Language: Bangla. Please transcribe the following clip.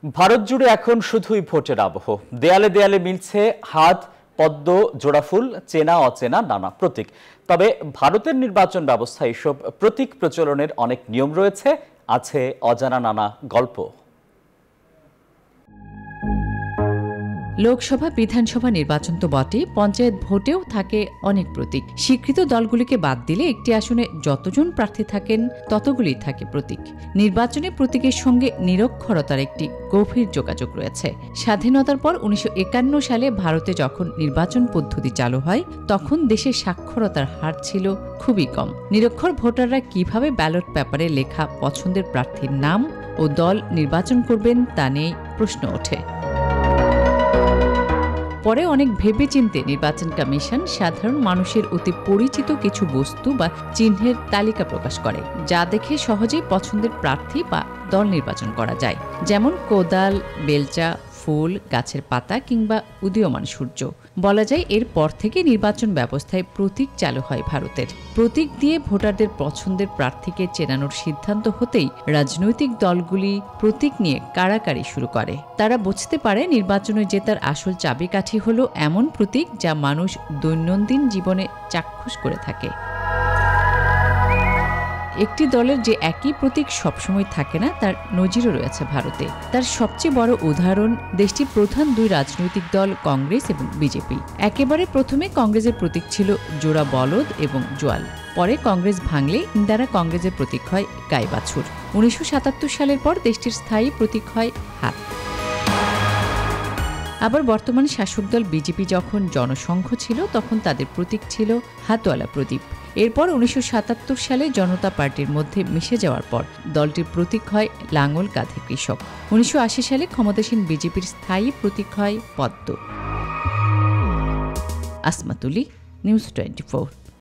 ভারত জুড়ে এখন শুধুই ভোটের আবহ। দেয়ালে দেয়ালে মিলছে হাত, পদ্ম, জোড়াফুল, চেনা অচেনা নানা প্রতীক। তবে ভারতের নির্বাচন ব্যবস্থা এসব প্রতীক প্রচলনের অনেক নিয়ম রয়েছে, আছে অজানা নানা গল্প। লোকসভা বিধানসভা নির্বাচন তো বটে, পঞ্চায়েত ভোটেও থাকে অনেক প্রতীক। স্বীকৃত দলগুলিকে বাদ দিলে একটি আসনে যতজন প্রার্থী থাকেন ততগুলি থাকে প্রতীক। নির্বাচনে প্রতীকের সঙ্গে নিরক্ষরতার একটি গভীর যোগাযোগ রয়েছে। স্বাধীনতার পর 1951 সালে ভারতে যখন নির্বাচন পদ্ধতি চালু হয় তখন দেশের সাক্ষরতার হার ছিল খুবই কম। নিরক্ষর ভোটাররা কিভাবে ব্যালট পেপারে লেখা পছন্দের প্রার্থীর নাম ও দল নির্বাচন করবেন তা নিয়ে প্রশ্ন ওঠে। পরে অনেক ভেবেচিন্তে নির্বাচন কমিশন সাধারণ মানুষের অতি পরিচিত কিছু বস্তু বা চিহ্নের তালিকা প্রকাশ করে, যা দেখে সহজেই পছন্দের প্রার্থী বা দল নির্বাচন করা যায়। যেমন কোদাল, বেলচা, ফুল, গাছের পাতা কিংবা উদীয়মান সূর্য। বলা যায় এরপর থেকে নির্বাচন ব্যবস্থায় প্রতীক চালু হয় ভারতের। প্রতীক দিয়ে ভোটারদের পছন্দের প্রার্থীকে চেনানোর সিদ্ধান্ত হতেই রাজনৈতিক দলগুলি প্রতীক নিয়ে কাড়াকাড়ি শুরু করে। তারা বুঝতে পারে নির্বাচনে জেতার আসল চাবিকাঠি হলো এমন প্রতীক যা মানুষ দৈনন্দিন জীবনে চাক্ষুষ করে থাকে। একটি দলের যে একই প্রতীক সবসময় থাকে না, তার নজিরও রয়েছে ভারতে। তার সবচেয়ে বড় উদাহরণ দেশটির প্রধান দুই রাজনৈতিক দল কংগ্রেস এবং বিজেপি। একেবারে প্রথমে কংগ্রেসের প্রতীক ছিল জোড়া বলদ এবং জোয়াল। পরে কংগ্রেস ভাঙলে ইন্দিরা কংগ্রেসের প্রতীক হয় গাই বাছুর। 1977 সালের পর দেশটির স্থায়ী প্রতীক হয় হাত। আবার বর্তমান শাসক দল বিজেপি যখন জনসংঘ ছিল তখন তাদের প্রতীক ছিল হাতওয়ালা প্রদীপ। এরপর 1977 সালে জনতা পার্টির মধ্যে মিশে যাওয়ার পর দলটির প্রতীক হয় লাঙল কাঁধে কৃষক। 1980 সালে ক্ষমতাসীন বিজেপির স্থায়ী প্রতীক হয় পদ্ম। আসমাতুলি, নিউজ 24।